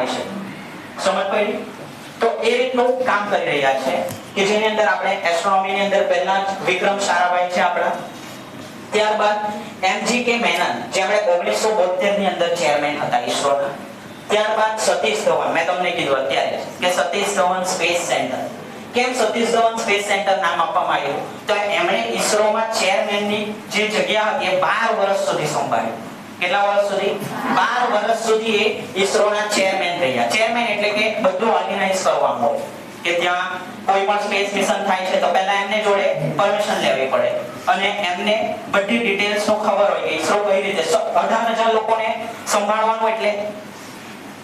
આવી શકે. સમજ પડી? તો એ રીતનું કામ કરી રહ્યા છે કે જેની અંદર આપણે એસ્ટ્રોનોમીની અંદર પહેલા જ વિક્રમ સારાભાઈ છે આપણા, ત્યારબાદ એમજી કે મેનન જે આપણે 1972 ની અંદર ચેરમેન હતા ઈસરોના, ત્યારબાદ સતીશ ધવન, મેં તમને કીધું અત્યારે કે સતીશ ધવન સ્પેસ સેન્ટર. કેમ સતીશ ધવન સ્પેસ સેન્ટર નામ આપવામાં આવ્યું? તો એમણે ઈસરોમાં ચેરમેનની જે જગ્યા હતી એ 12 વર્ષ સુધી સંભાળી. કેટલા વર્ષ સુધી? 12 વર્ષ સુધી એ ઈસરોના ચેરમેન રહ્યા. ચેરમેન એટલે કે બધું ઓર્ગેનાઇઝ કરવાનું હોય કે ત્યાં કોઈ પણ સ્પેસ મિશન થાય છે તો પહેલા એમને જોડે પરમિશન લેવી પડે અને એમને બધી ડિટેલ્સ નો ખબર હોય કે ઈસરો કઈ રીતે 18,000 લોકોને સંભાળવાનું એટલે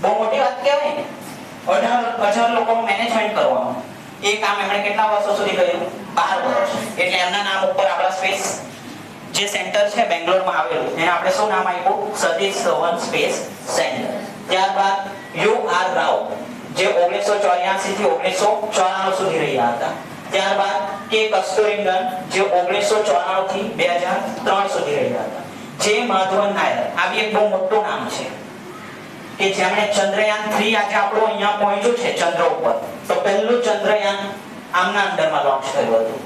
બહુ મોટી વાત કહેવાય ને. 18,000 લોકોનું મેનેજમેન્ટ કરવાનું એ કામ એમણે કેટલા વર્ષો સુધી કર્યું? 12 વર્ષ. એટલે એમના નામ ઉપર આપણા સ્પેસ જે સેન્ટર છે બેંગ્લોરમાં આવેલું એને આપણે શું નામ આપ્યું? Satish Dhawan space centre. ત્યારબાદ યુ આર રાવ જે 1984 થી 1994 સુધી રહ્યા હતા. ત્યારબાદ કે કસ્તુરીરંગન જે 1994 થી 2003 સુધી રહ્યા હતા. જે માધવન નાયર, આ બી એક બહુ મોટું નામ છે કે જેમણે ચંદ્રયાન 3 આજે આપણું અહીંયા પહોંચ્યું છે ચંદ્ર ઉપર, તો પહેલું ચંદ્રયાન આમના અંડરમાં લોન્ચ થયું હતું.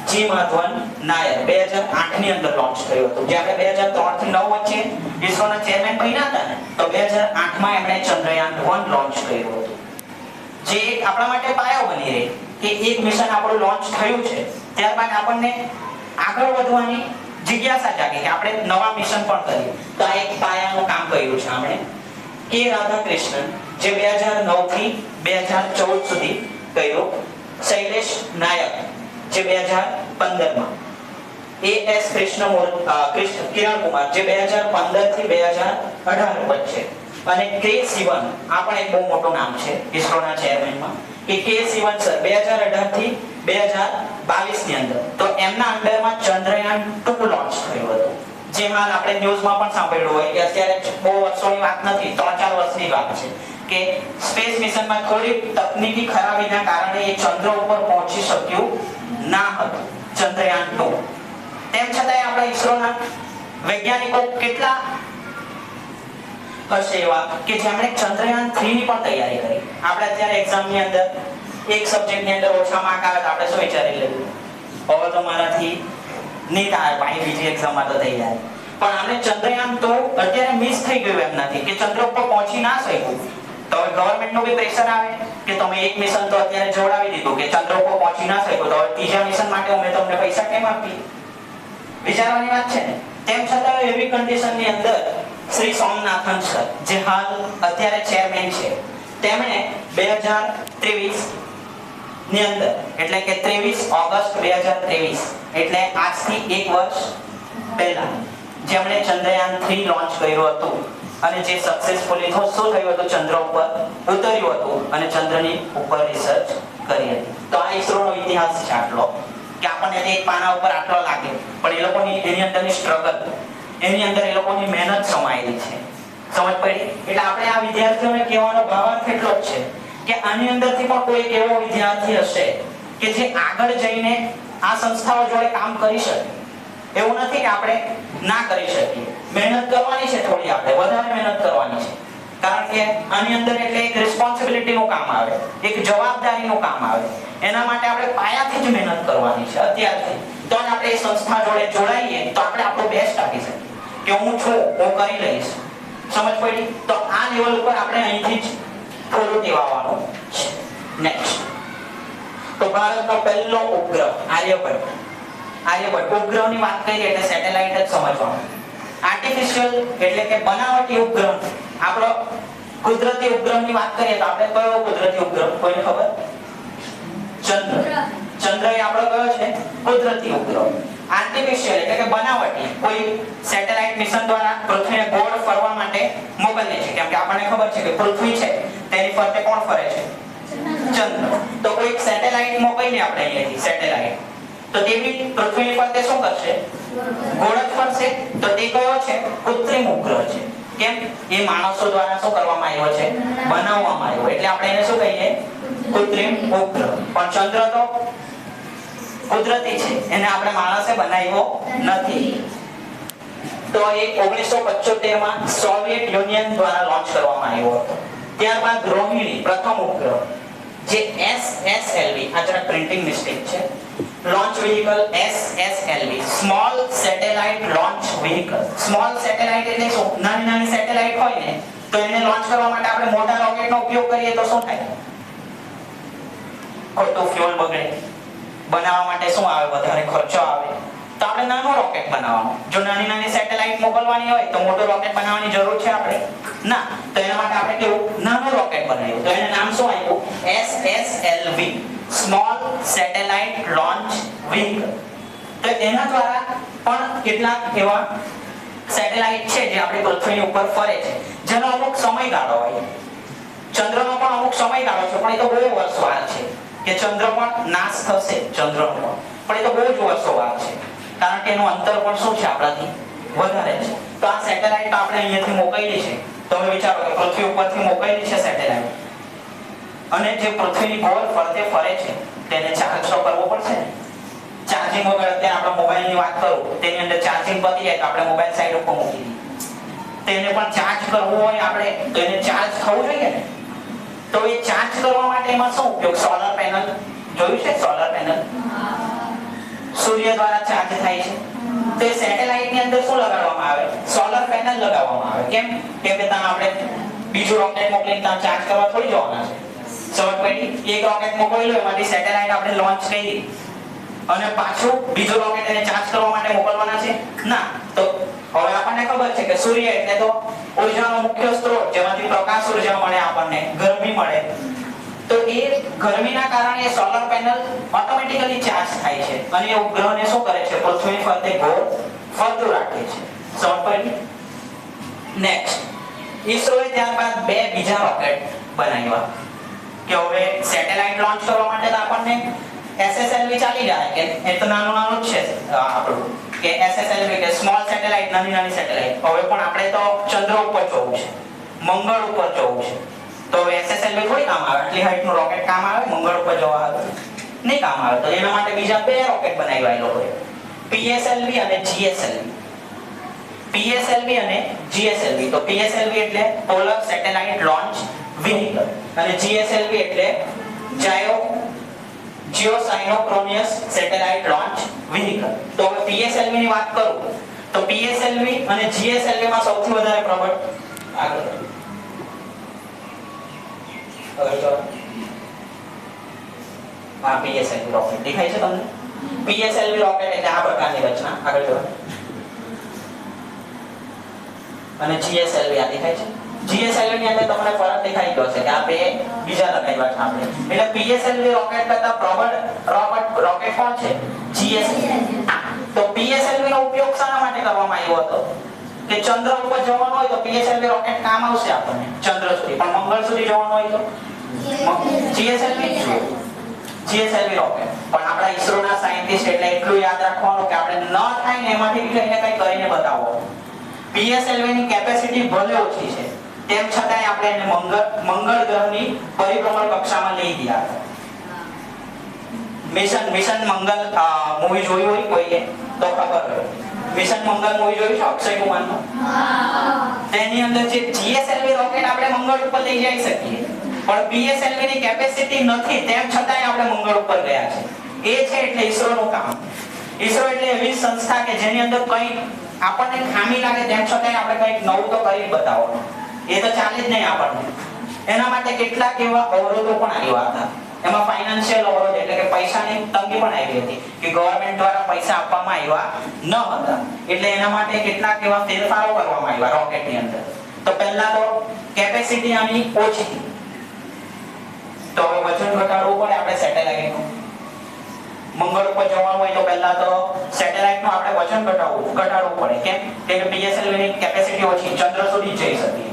જી માધવન નાયર 2008 ની અંદર લોન્ચ થયું હતું. જ્યારે 2003 થી 9 વચ્ચે ઈસરોના ચેરમેન બન્યા હતા ને, તો 2008 માં એમણે ચંદ્રયાન 1 લોન્ચ કર્યું હતું. જે એક આપણા માટે પાયો બની રહે કે એક મિશન આપણું લોન્ચ થયું છે, ત્યારબાદ આપણને આગળ વધવાની જિજ્ઞાસા જાગે કે આપણે નવા મિશન પણ કરીએ. તો આ એક પાયાનું કામ કર્યું છે આપણે. કે રાધાકૃષ્ણન જે 2009 થી 2014 સુધી કર્યું. શૈલેષ નાયક જે 2015 માં. એસ કિરણ કુમાર જે 2015 થી 2018 વચ્ચે. અને કે સિવન, આ પણ એક બહુ મોટું નામ છે ઈસરોના ચેરમેનમાં કે સિવન સર 2018 થી 2022 ની અંદર. તો એમના અંડરમાં ચંદ્રયાન 2 લોન્ચ થયું હતું. જેમાં આપણે ન્યૂઝમાં પણ સાંભળ્યું હોય કે અત્યારે બહુ વર્ષોની વાત નથી, 3-4 વર્ષની વાત છે કે સ્પેસ મિશનમાં થોડી તકનીકી ખરાબીના કારણે એ ચંદ્ર ઉપર પહોંચી શક્યું ના હતું ચંદ્રયાન 2. તેમ છતાંય આપણા ઈસરોના વૈજ્ઞાનિકો કેટલા હશે એવા કે જેમણે ચંદ્રયાન 3 ની પણ તૈયારી કરી. આપણે અત્યારે એક્ઝામની અંદર એક સબ્જેક્ટની અંદર ઓછા માર્ક આવે તો આપણે શું વિચારી લઈએ? હવે તો મારાથી નહીં થાય ભાઈ, બીજી એક્ઝામમાં તો તૈયારી. પણ આમને ચંદ્રયાન તો અત્યારે મિસ થઈ ગયું એમનાથી કે ચંદ્ર ઉપર પહોંચી ના શક્યું. તો હવે ગવર્નમેન્ટનું બી પ્રેશર આવે કે તમે એક મિશન તો અત્યારે જોડાવી દીધું કે ચંદ્ર ઉપર પહોંચી ના શક્યું, તો હવે ત્રીજા મિશન માટે અમે તમને પૈસા કેમ આપીએ? વિચારવાની વાત છે ને. તેમ છતાં એવી કન્ડિશનની અંદર શ્રી સોમનાથન સર જે હાલ અત્યારે ચેરમેન છે, તેમણે 2023 ની અંદર એટલે કે 23 ઓગસ્ટ 2023 એટલે આજથી 1 વર્ષ પહેલા જેમણે ચંદ્રયાન 3 લોન્ચ કર્યું હતું અને જે સક્સેસફુલી શું થયું હતું? ચંદ્ર ઉપર ઉતર્યું હતું અને ચંદ્રની ઉપર રિસર્ચ કરી હતી. તો આ ઈસરોનો ઇતિહાસ છે આટલો કે આપણને એક પાના ઉપર આટલો લાગે, પણ એ લોકોની એની અંદરની સ્ટ્રગલ, એની અંદર એ લોકોની મહેનત સમાયેલી છે. સમજ પડી? એટલે આપણે આ વિદ્યાર્થીઓને કહેવાનો ભાવાર્થ એટલો જ છે કે આની અંદરથી પણ કોઈ એવો વિદ્યાર્થી હશે કે જે આગળ જઈને આ સંસ્થાઓ જોડે કામ કરી શકે. એવું નથી કે આપણે ના કરી શકીએ. મહેનત કરવાની છે, થોડી આપણે વધારે મહેનત કરવાની છે. કારણ કે આની અંદર એટલે એક રિસ્પોન્સિબિલિટીનું કામ આવે, એક જવાબદારીનું કામ આવે. એના માટે આપણે પાયાથી જ મહેનત કરવાની છે અત્યારથી. તો આપણે એ સંસ્થા જોડે જોડાઈએ તો આપણે આપણો બેસ્ટ આપી શકીએ કે હું છું, હું કરી લઈશ. સમજ પડી? તો આ લેવલ ઉપર આપણે અહીંથી જ થોડું દેવાનું છે. નેક્સ્ટ, તો ભારતનો પહેલો ઉપગ્રહ આર્યભટ્ટ ઉપગ્રહની વાત કરીએ એટલે સેટેલાઇટ જ સમજવાનું. આર્ટિફિશિયલ એટલે કે બનાવટી ઉપગ્રહ. આપણો કુદરતી ઉપગ્રહની વાત કરીએ તો આપણે કયો કુદરતી ઉપગ્રહ કોઈને ખબર? ચંદ્ર એ આપણો કયો છે? કુદરતી ઉપગ્રહ. આર્ટિફિશિયલ એટલે કે બનાવટી, કોઈ સેટેલાઇટ મિશન દ્વારા પૃથ્વીને ગોળ ફરવા માટે મોકલીએ છે. કેમ કે આપણને ખબર છે કે પૃથ્વી છે તેની ફરતે કોણ ફરે છે? ચંદ્ર. તો કોઈ સેટેલાઇટ મોકલીએ આપણે અહીંયાથી સેટેલાઇટ, તો તે બી પૃથ્વીની ફરતે શું કરશે? ગોળ જ ફરશે. તો તે કયો છે? કૃત્રિમ ઉપગ્રહ છે. કેમ? એ માણસો દ્વારા શું કરવામાં આવ્યો છે? બનાવવામાં આવ્યો. એટલે આપણે એને શું કહીએ? કૃત્રિમ ઉપગ્રહ. પણ ચંદ્ર તો કુદરતી છે, એને આપણે માણસે બનાવ્યો નથી. તો એ 1975 માં સોવિયત યુનિયન દ્વારા લોન્ચ કરવામાં આવ્યો હતો. ત્યારબાદ રોહિણી પ્રથમ ઉપગ્રહ જે SSLV, આ જરા પ્રિન્ટિંગ મિસ્ટેક છે, launch vehicle SSLV, small satellite launch vehicle. Small satellite એટલે શું? નાની નાની સેટેલાઇટ હોય ને તો એને લોન્ચ કરવા માટે આપણે મોટા રોકેટનો ઉપયોગ કરીએ તો શું થાય? ખોટું ફ્યુઅલ બગડે, બનાવવા માટે શું આવે? વધારે ખર્ચો આવે. તો આપણે નાનો રોકેટ બનાવવાનો. જો નાની નાની સેટેલાઇટ મોકલવાની હોય તો મોટો રોકેટ બનાવવાની જરૂર છે આપણે? ના. તો એના માટે આપણે કેવું નાનો રોકેટ બનાવ્યું. તો એનું નામ શું આપ્યું? SSLV, small satellite launch vehicle. તો એના દ્વારા પણ કેટલાક એવા સેટેલાઇટ છે જે આપણી પૃથ્વીની ઉપર ફરે છે, જેનો અમુક સમયગાળો હોય. ચંદ્રનો પણ અમુક સમયગાળો છે, પણ એ તો બહુ વર્ષ વાર છે કે ચંદ્ર પણ નાશ થશે. ચંદ્રનો પણ એ તો બહુ જ વર્ષો વાર છે, કારણ કે એનું અંતર પણ શું છે? આપણાથી વધારે છે. તો આ સેટેલાઇટ આપણે અહીંયાથી મોકલેલી છે. તમે વિચારો કે પૃથ્વી ઉપરથી મોકલેલી છે સેટેલાઇટ, અને જે પૃથ્વીની ગોળ ફરતે ફરે છે તેને ચાર્જ તો કરવો પડશે ને. ચાર્જિંગ વગર અત્યારે આપણે મોબાઈલની વાત કરું, તેની અંદર ચાર્જિંગ પતી જાય તો આપણે મોબાઈલ સાઈડ ઉપર મૂકી દઈએ. તેને પણ ચાર્જ કરવું હોય આપણે તો એને ચાર્જ થવું જોઈએ ને. તો એ ચાર્જ કરવા માટે એમાં શું ઉપયોગ? Solar panel. જોયું છે સોલર પેનલ? સૂર્ય દ્વારા ચાર્જ થાય છે. તો એ સેટેલાઇટ ની અંદર શું લગાડવામાં આવે? સોલર પેનલ લગાવવામાં આવે. કેમ? કેમ કે ત્યાં આપણે બીજું રોકેટ મોકલીને ત્યાં ચાર્જ કરવા થોડી જવાના છે. સમજ પડી? એક રોકેટ મોકલેલું એમાંથી સેટેલાઇટ આપણે લોન્ચ કરી અને પાછું બીજું રોકેટ એને ચાર્જ કરવા માટે મોકલવાના છે? ના. તો હવે આપણને ખબર છે કે સૂર્ય એટલે તો ઉર્જાનો મુખ્ય સ્ત્રોત, જેમાંથી પ્રકાશ ઉર્જા મળે, આપણને ગરમી મળે. તો એ ગરમીના કારણે સોલર પેનલ ઓટોમેટિકલી ચાર્જ થાય છે અને એ ઉપગ્રહને શું કરે છે? પૃથ્વી ફરતે ગોળ ફરતું રાખે છે. સમજ પડી? નેક્સ્ટ, ઈસરોએ ત્યારબાદ બે બીજા રોકેટ બનાવ્યા કે હવે સેટેલાઇટ લોન્ચ કરવા માટે તો આપણને SSLV ચાલી જાય કે એ તો નાનું જ છે આપણું, કે SSLV કે સ્મોલ સેટેલાઇટ, નાની નાની સેટેલાઇટ. હવે પણ આપણે તો ચંદ્ર ઉપર જવું છે, મંગળ ઉપર જવું છે. તો SSLV થોડી કામ આવે? આટલી હાઈટનું રોકેટ કામ આવે મંગળ ઉપર જવા આવે? નહીં કામ આવે. તો એના માટે બીજા બે રોકેટ બનાવ્યા એ લોકોએ, PSLV અને GSLV. PSLV અને GSLV. તો PSLV એટલે પોલર સેટેલાઇટ લોન્ચ વ્હીકલ અને GSLV એટલે જીઓસાયનોક્રોનિયસ સેટેલાઇટ લોન્ચ વ્હીકલ. તો હવે PSLV ની વાત કરું તો PSLV અને GSLV માં સૌથી વધારે પ્રબળ આગળ આ PSLV રોકેટ દેખાય છે તમને? PSLV રોકેટ એટલે આ પ્રકારની રચના. આગળ જો. અને GSLV આ દેખાય છે? GSLV ની અંદર તમને ફરક દેખાઈ ગયો છે કે આ બે બીજા લગાવ્યા છે આપણે. એટલે PSLV રોકેટ કરતા પ્રબળ રોકેટ કોણ છે? GSLV. તો PSLV નો ઉપયોગ શાના માટે કરવામાં આવ્યો હતો? કે ચંદ્ર ઉપર જવાનું હોય તો PSLV રોકેટ કામ આવશે આપણને ચંદ્ર સુધી, પણ મંગળ સુધી જવાનું હોય તો GSLV રોકેટ. પણ આપણા ઈસરોના સાયન્ટિસ્ટ એટલે એટલું યાદ રાખવાનું કે આપણે ન થાય ને એમાંથી કઈને કંઈ કરીને બતાવો. PSLV ની કેપેસિટી ભલે ઓછી છે, તેમ છતાંય આપણે એને મંગળ ગ્રહની પરિભ્રમણ કક્ષામાં લઈ ગયા હતા. મિશન મંગલ મૂવી જોયું હોય કોઈએ તો ખબર હોય. મિશન મંગલ મૂવી જોયું છે અક્ષય કુમારનું? તેની અંદર જે GSLV રોકેટ આપણે મંગળ ઉપર લઈ જઈ શકીએ, પણ PSLV ની કેપેસિટી નથી, તેમ છતાંય આપણે મંગળ ઉપર ગયા છે. એ છે એટલે ઈસરોનું કામ. ઈસરો એટલે એવી સંસ્થા કે જેની અંદર કંઈ આપણને ખામી લાગે તેમ છતાંય આપણે કંઈક નવું તો કરી બતાવવાનું. એ તો ચાલે જ નહીં આપણને. એના માટે કેટલાક એવા અવરોધો પણ આવ્યા હતા. એમાં ફાઇનાન્શિયલ અવરોધ એટલે કે પૈસાની તંગી પણ આવી હતી કે ગવર્નમેન્ટ દ્વારા પૈસા આપવામાં આવ્યા ન હતા. એટલે એના માટે કેટલાક એવા ફેરફારો કરવામાં આવ્યા રોકેટની અંદર. તો પહેલા તો કેપેસિટી આની ઓછી, તો હવે વજન ઘટાડવું પડે આપણે સેટેલાઇટનું. મંગળ ઉપર જવાનું હોય તો પહેલા તો સેટેલાઇટનું આપણે વજન ઘટાડવું પડે. કેમ? કે PSLV ની કેપેસિટી ઓછી, ચંદ્ર સુધી જઈ શકીએ.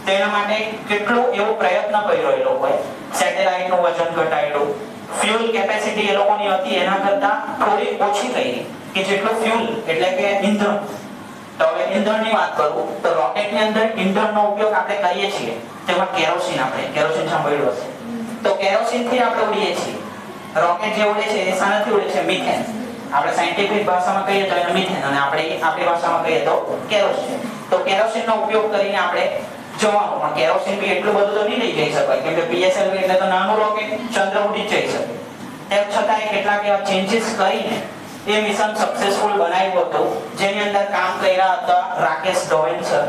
તેના માટે કેટલો એવો પ્રયત્ન કર્યો એ લોકોએ. સેટેલાઇટનું વજન ઘટાડ્યું, ફ્યુઅલ કેપેસિટી એ લોકોની હતી એના કરતા થોડી ઓછી કરી કે જેટલું ફ્યુઅલ એટલે કે ઈંધણ. તો હવે ઈંધણની વાત કરું તો રોકેટની અંદર ઈંધણનો ઉપયોગ આપણે કરીએ છીએ. તેમાં કેરોસીન સાંભળ્યું હશે. તો કેરોસીનથી આપણે ઉડીએ છીએ. રોકેટ જે ઉડે છે એ શાનાથી ઉડે છે? મિથેન. આપણે સાયન્ટિફિક ભાષામાં કહીએ તો એને મિથેન અને આપણે આપણી ભાષામાં કહીએ તો કેરોસીન. તો કેરોસીનનો ઉપયોગ કરીને આપણે જવાનું, પણ કેરોસીન બી એટલું બધું તો નહીં લઈ જઈ શકાય, કેમ કે PSLV એટલે તો નાનું રોકેટ ચંદ્ર ઉડી જઈ શકે. તેમ છતાં કેટલાક એવા ચેન્જીસ કરીને એ મિશન સક્સેસફુલ બનાવ્યું હતું, જેની અંદર કામ કર્યા હતા રાકેશ ધવન સર,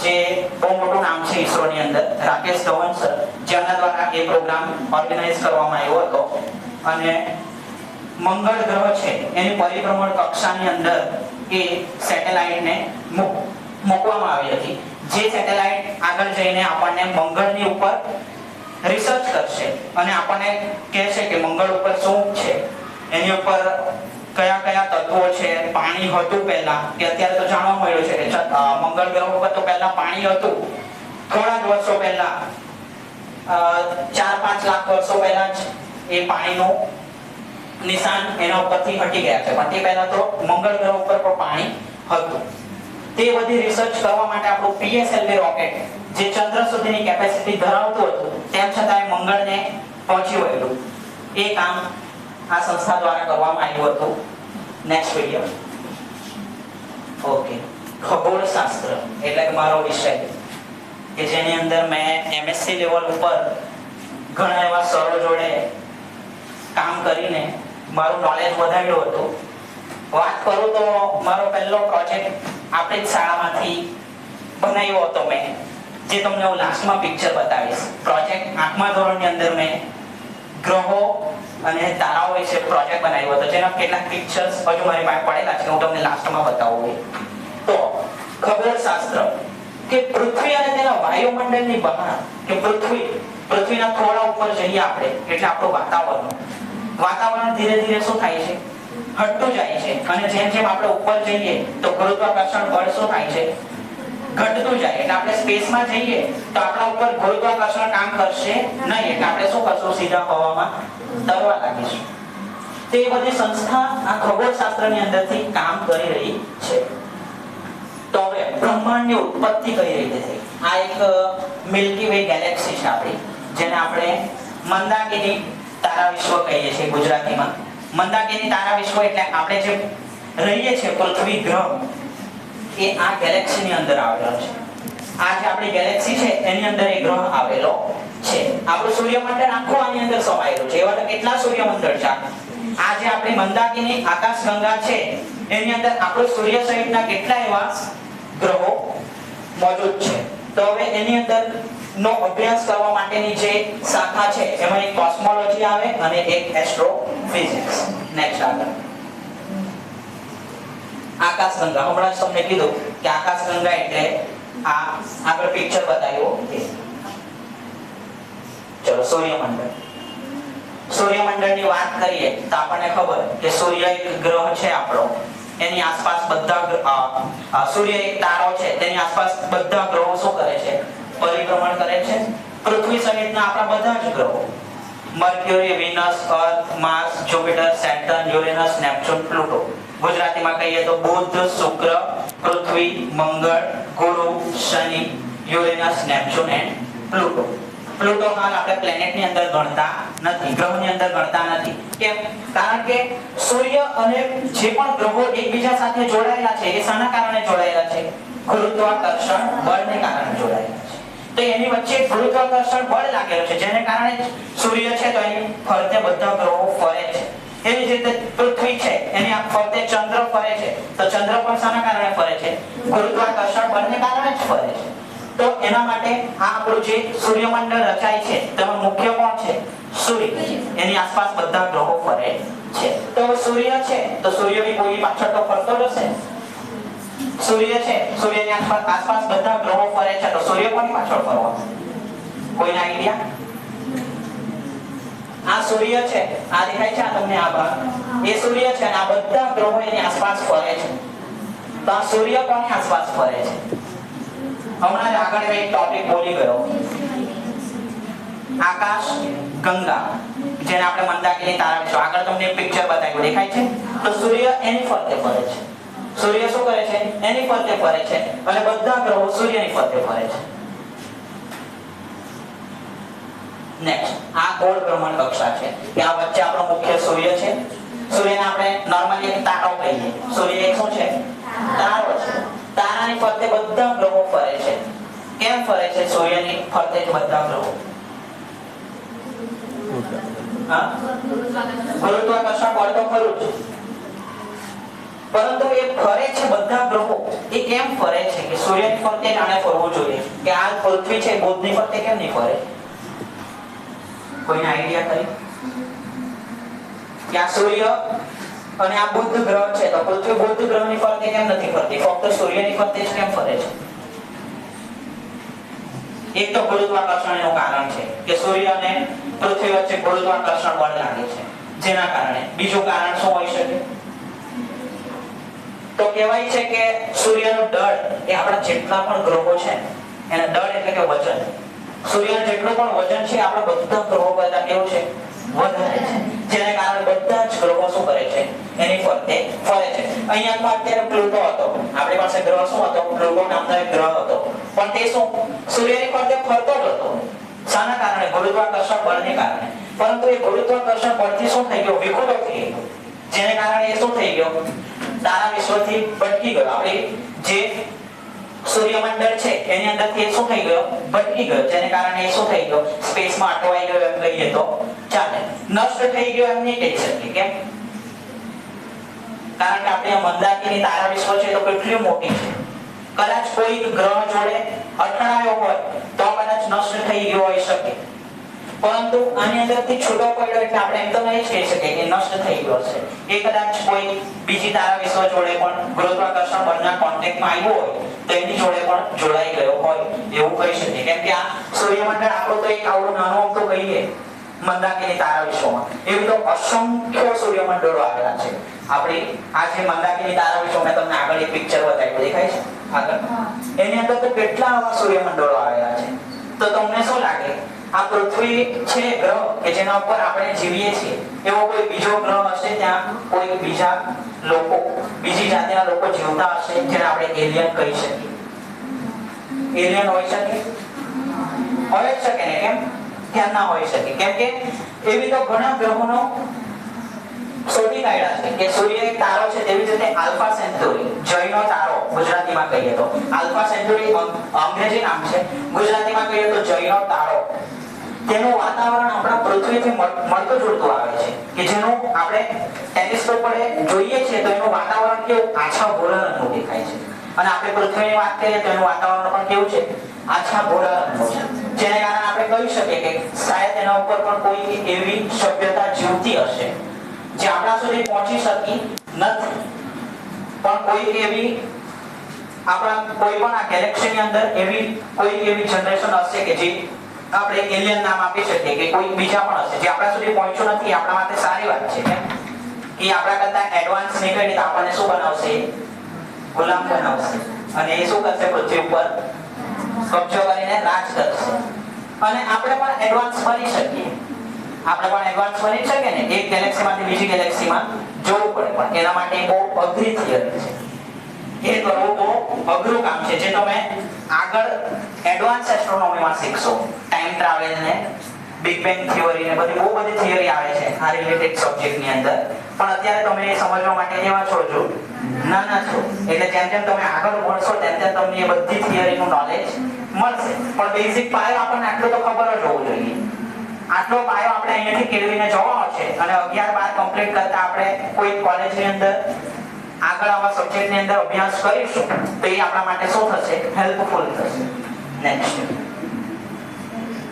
જે બહુ મોટું નામ છે ઈસરોની અંદર. રાકેશ ધવન સર, જેના દ્વારા એ પ્રોગ્રામ ઓર્ગેનાઇઝ કરવામાં આવ્યો હતો. અને મંગળ ગ્રહ છે એની પરિભ્રમણ કક્ષાની અંદર એ સેટેલાઇટને મૂકવામાં આવી હતી. જે સેટેલાઇટ આગળ જઈને આપણને મંગળની ઉપર રિસર્ચ કરશે અને આપણને કહેશે કે મંગળ ઉપર શું છે, એની ઉપર કયા કયા તત્વો છે, પાણી હતું પહેલા, કે અત્યારે તો જાણવા મળ્યું છે કે મંગળ ગ્રહ ઉપર તો પહેલા પાણી હતું. થોડા જ વર્ષો પહેલા 4-5 લાખ વર્ષો પહેલા જ એ પાણીનું નિશાન એના ઉપરથી હટી ગયા છે, પણ તે પહેલા તો મંગળ ગ્રહ ઉપર પણ પાણી હતું. તે બધી રિસર્ચ કરવા માટે આપણું PSLV રોકેટ, જે ચંદ્ર સુધીની કેપેસિટી ધરાવતું હતું, તેમ છતાં મંગળને પહોંચી વળ્યું. એ કામ આ સંસ્થા દ્વારા કરવામાં આવ્યું હતું. Next video. ઓકે, ખગોળશાસ્ત્ર એટલે કે મારો વિષય, કે જેની અંદર મેં MSc લેવલ ઉપર ઘણા એવા સરો જોડે કામ કરીને મારું નોલેજ વધાર્યું હતું. વાત કરું તો મારો પહેલો પ્રોજેક્ટ આપણી જ શાળામાંથી બનાવ્યો હતો મેં, જે તમને હું લાસ્ટમાં પિક્ચર બતાવીશ. પ્રોજેક્ટ 8મા ધોરણની અંદર મેં ગ્રહો અને તારાઓ વિશે પ્રોજેક્ટ બનાવ્યો હતો, જેના કેટલાક પિક્ચર્સ હજુ મારી પાસે પડેલા છે, હું તમને લાસ્ટમાં બતાવું. તો ખગોળશાસ્ત્ર કે પૃથ્વી અને તેના વાયુમંડળની બહાર, કે પૃથ્વીના થોડા ઉપર જઈએ આપણે એટલે આપણું વાતાવરણ ધીરે ધીરે શું થાય છે, ઘટતું જાય છે. અને જેમ જેમ આપણે ઉપર જઈએ તો ગુરુત્વાકર્ષણ બળ શું થાય છે, ઘટતું જાય. એટલે આપણે સ્પેસમાં જઈએ તો આપણા ઉપર ગુરુત્વાકર્ષણ કામ કરશે નહીં, એટલે આપણે શું કરશું, સીધા હવામાં તરવા લાગીશું. તે બધી સંસ્થા આ ખગોળશાસ્ત્રની અંદરથી કામ કરી રહી છે. તો હવે બ્રહ્માંડની ઉત્પત્તિ કઈ રીતે થઈ? આ એક મિલ્કી વે ગેલેક્સી છે આપણી, જેને આપણે મંદાકિની તારા વિશ્વ કહીએ છીએ ગુજરાતીમાં. મંદાકિની તારા વિશ્વ એટલે આપણે જે રહીએ છીએ પૃથ્વી ગ્રહ, એ આ ગેલેક્સીની અંદર આવેલો છે. આ જે આપણી ગેલેક્સી છે એની અંદર એ ગ્રહ આવેલો છે. આપણું સૂર્યમંડળ આખું આની અંદર સમાયેલું છે. એવા તો કેટલા સૂર્યમંડળ છે. આ જે આપણી મંદાકિની આકાશગંગા છે એની અંદર આપણું સૂર્ય સહિતના કેટલા એવા ગ્રહો મોજૂદ છે. તો હવે એની અંદર નો અભ્યાસ કરવા માટેની જે શાખા છે એમાં એક કોસ્મોલોજી આવે અને એક એસ્ટ્રોફિઝિક્સ. નેક્સ્ટ આગળ આકાશગંગા. હમણાં જ તમને કીધું કે આકાશગંગા એટલે આ આગળ પિક્ચર બતાવ્યો. ચલો સૂર્યમંડળ. સૂર્યમંડળની વાત કરીએ તો આપણને ખબર કે સૂર્ય એક ગ્રહ છે આપણો, એની આસપાસ બધા સૂર્ય એક તારો છે, તેની આસપાસ બધા ગ્રહો શું કરે છે, પરિભ્રમણ કરે છે. પૃથ્વી સહિતના આપણા બધા જ ગ્રહો, Mercury, Venus, Earth, Mars, Jupiter, Saturn, Uranus, Neptune, Pluto. ગુજરાતીમાં કહીએ તો બુધ, શુક્ર, પૃથ્વી, મંગળ, ગુરુ, શનિ, Uranus, Neptune and Pluto. Pluto હાલ આપણે પ્લેનેટની અંદર ગણતા નથી, ગ્રહની અંદર ગણતા નથી. કેમ? કારણ કે સૂર્ય અને જે પણ ગ્રહો એકબીજા સાથે જોડાયેલા છે એ શાના કારણે જોડાયેલા છે? ગુરુત્વાકર્ષણ બળને કારણે જોડાયેલા છે. તો એની વચ્ચે ગુરુત્વાકર્ષણ બળ લાગેલું છે, જેને કારણે સૂર્ય છે તો એની ફરતે બધા ગ્રહો ફરે છે. એવી જ રીતે પૃથ્વી છે એની ફરતે ચંદ્ર ફરે છે, તો ચંદ્ર પણ શાના કારણે ફરે છે? ગુરુત્વાકર્ષણ બળને કારણે જ ફરે છે. તો એના માટે આ આપણું જે સૂર્યમંડળ રચાય છે તેમાં મુખ્ય કોણ છે? સૂર્ય. એની આસપાસ બધા ગ્રહો ફરે છે. તો સૂર્ય છે તો સૂર્યની કોઈ પાછળ તો ફરતો રહેશે. સૂર્ય છે, સૂર્યની આસપાસ બધા ગ્રહો ફરે છે, તો સૂર્ય કોની પાછળ ફરવા? કોઈના આઈડિયા? આ સૂર્ય છે, આ દેખાય છે આ તમને આ ભાગ, એ સૂર્ય છે અને આ બધા ગ્રહો એની આસપાસ ફરે છે. તો આ સૂર્ય કોની આસપાસ ફરે છે? હમણાં જ આગળ મેં એક ટોપિક બોલી ગયો, આકાશ ગંગા, જેને આપણે મંદાકિની તારા વિશે આગળ તમને એક પિક્ચર બતાવ્યું, દેખાય છે? તો સૂર્ય એની ફરતે ફરે છે. સૂર્ય શું કરે છે? એની ફરતે ફરે છે અને બધા ગ્રહો સૂર્યની ફરતે ફરે છે. નેક્સ્ટ આ ગોળ ભ્રમણ કક્ષા છે, ત્યાં વચ્ચે આપણો મુખ્ય સૂર્ય છે. સૂર્યને આપણે નોર્મલી એક તારો કહીએ. સૂર્ય એક શું છે? તારો છે. તારાની ફરતે બધા ગ્રહો ફરે છે. કેમ ફરે છે સૂર્યની ફરતે જ બધા ગ્રહો? હા, ગુરુત્વાકર્ષણ બળ તો ખરું જ, પરંતુ એ ફરે છે બધા ગ્રહો એ કેમ ફરે છે કે સૂર્યની ફરતે જ આને ફરવું જોઈએ કે આ પૃથ્વી છે બુધની ફરતે કેમ નહીં ફરે? કોઈને આઈડિયા કરી કે આ સૂર્ય અને આ બુધ ગ્રહ છે તો પૃથ્વી બુધ ગ્રહની ફરતે કેમ નથી ફરતી, ફક્ત સૂર્યની ફરતે જ કેમ ફરે છે? એક તો ગુરુત્વાકર્ષણનું કારણ છે કે સૂર્ય અને પૃથ્વી વચ્ચે ગુરુત્વાકર્ષણ બળ લાગે છે જેના કારણે. બીજું કારણ શું હોઈ શકે? તો કહેવાય છે કે સૂર્યનું દળ એ આપણા જેટલા પણ ગ્રહો છે એના દળ એટલે કે વજન, સૂર્યનું જેટલું પણ વજન છે આપણા બધા ગ્રહો કરતા કેવું છે? વધારે છે, જેના કારણે બધા જ ગ્રહો શું કરે છે? એની ફરતે ફરે છે. અહીંયા તો અત્યારે પ્લુટો હતો, આપણી પાસે ગ્રહ શું હતો? પ્લુટો નામનો એક ગ્રહ હતો, પણ તે શું સૂર્યની ફરતે ફરતો જ હતો. શાના કારણે? ગુરુત્વાકર્ષણ બળને કારણે. પરંતુ એ ગુરુત્વાકર્ષણ બળથી શું થઈ ગયો? વિખૂટો થઈ ગયો, જેને કારણે એ શું થઈ ગયો? તારા વિશ્વથી ભટકી ગયો. આપણે જે સૂર્યમંડળ છે એની અંદરથી એ શું થઈ ગયો? ભટકી ગયો, જેને કારણે એ શું થઈ ગયો? સ્પેસમાં અટવાઈ ગયો એમ કહીએ તો ચાલે. નષ્ટ થઈ ગયો એમ નહીં કહી શકીએ. કેમ? કારણ કે આપણે મંદાકીની તારા વિશ્વ છે તો કેટલી મોટી છે, કદાચ કોઈ ગ્રહ જોડે અથડાયો હોય તો કદાચ નષ્ટ થઈ ગયો હોઈ શકે, પરંતુ આની અંદરથી છૂટો પડ્યો એટલે આપણે એમ તો નહીં કહી શકીએ કે નષ્ટ થઈ ગયો છે. એ કદાચ કોઈ બીજી તારા વિશ્વ જોડે પણ ગુરુત્વાકર્ષણ બળના કોન્ટેક્ટમાં આવ્યો હોય તો એની જોડે પણ જોડાઈ ગયો હોય એવું કહી શકીએ. કેમ કે આ સૂર્યમંડળ આપણું તો એક આવડું નાનું તો કહીએ મંદાકીની તારા વિશ્વમાં, એવી તો અસંખ્ય સૂર્યમંડળો આવેલા છે. આપણી આ જે મંદાકીની તારા વિશ્વ મેં તમને આગળ એક પિક્ચર બતાવ્યું, દેખાય છે આગળ? એની અંદર તો કેટલા આવા સૂર્યમંડળો આવેલા છે. તો તમને શું લાગે આ પૃથ્વી છે ગ્રહ કે જેના ઉપર આપણે જીવીએ છીએ, એવો કોઈ બીજો ગ્રહ હશે ત્યાં કોઈ બીજા લોકો, બીજી જાતિના લોકો જીવતા હશે જેને આપણે એલિયન કહી શકીએ? એલિયન હોઈ શકે? હોઈ શકે ને? કેમ કેમ ના હોઈ શકે? કેમ કે એવી તો ઘણા ગ્રહોનો શોધી કાઢ્યા છે કે સૂર્ય એક તારો છે, તેવી જ રીતે આલ્ફા સેન્ચુરી જયનો તારો ગુજરાતીમાં કહીએ તો આલ્ફા સેન્ચુરી અંગ્રેજી નામ છે, ગુજરાતીમાં કહીએ તો જયનો તારો. તેનું વાતાવરણ આપણા પૃથ્વીથી મળતું જોડતું આવે છે કે જેનું આપણે ટેલિસ્કોપ વડે જોઈએ છીએ તો એનું વાતાવરણ કેવું? આછા ભૂરા રંગનું દેખાય છે. અને આપણે પૃથ્વીની વાત કરીએ તો એનું વાતાવરણ પણ કેવું છે? આછા ભૂરા રંગનું છે, જેને કારણે આપણે કહી શકીએ કે શાયદ એના ઉપર પણ કોઈ એવી સભ્યતા જીવતી હશે જે આપણા સુધી પહોંચી શકી નથી, પણ કોઈ એવી આપણા કોઈ પણ આ ગેલેક્સીની અંદર એવી કોઈ એવી જનરેશન હશે કે જે આપણે એલિયન નામ આપી શકીએ કે કોઈ બીજા પણ હશે જે આપણા સુધી પહોંચ્યું નથી. આપણા માટે સારી વાત છે કેમ કે આપણા કરતા એડવાન્સ નીકળી તો આપણને શું બનાવશે? ગુલામ બનાવશે, અને એ શું કરશે? પૃથ્વી ઉપર કબજો કરીને રાજ કરશે. અને આપણે પણ એડવાન્સ બની શકીએ, આપણે પણ એડવાન્સ બની શકીએ ને, એક ગેલેક્સીમાંથી બીજી ગેલેક્સીમાં જવું પડે, પણ એના માટે બહુ અઘરી થિયરી છે. એ કરવું બહુ અઘરું કામ છે જે તમે આગળ એડવાન્સ એસ્ટ્રોનોમીમાં શીખશો. ટાઈમ ટ્રાવેલ ને બિગ બેંગ થિયરી ને બધી બહુ બધી થિયરી આવે છે આ રિલેટેડ સબ્જેક્ટની અંદર, પણ અત્યારે તમે એ સમજવા માટે કેવા છો? જો નાના છો, એટલે જેમ જેમ તમે આગળ ભણશો તેમ તેમ તમને એ બધી થિયરીનું નોલેજ મળશે. પણ બેઝિક પાયો આપણને આટલું તો ખબર જ હોવું જોઈએ. આટલો પાયો આપણે અહીંયાથી કેળવીને જવાનો છે અને 11-12 કમ્પ્લીટ કરતા આપણે કોઈ કોલેજની અંદર આગળ આવા સબ્જેક્ટની અંદર અભ્યાસ કરીશું તો એ આપણા માટે શું થશે? હેલ્પફુલ થશે. Next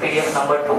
PDF number 2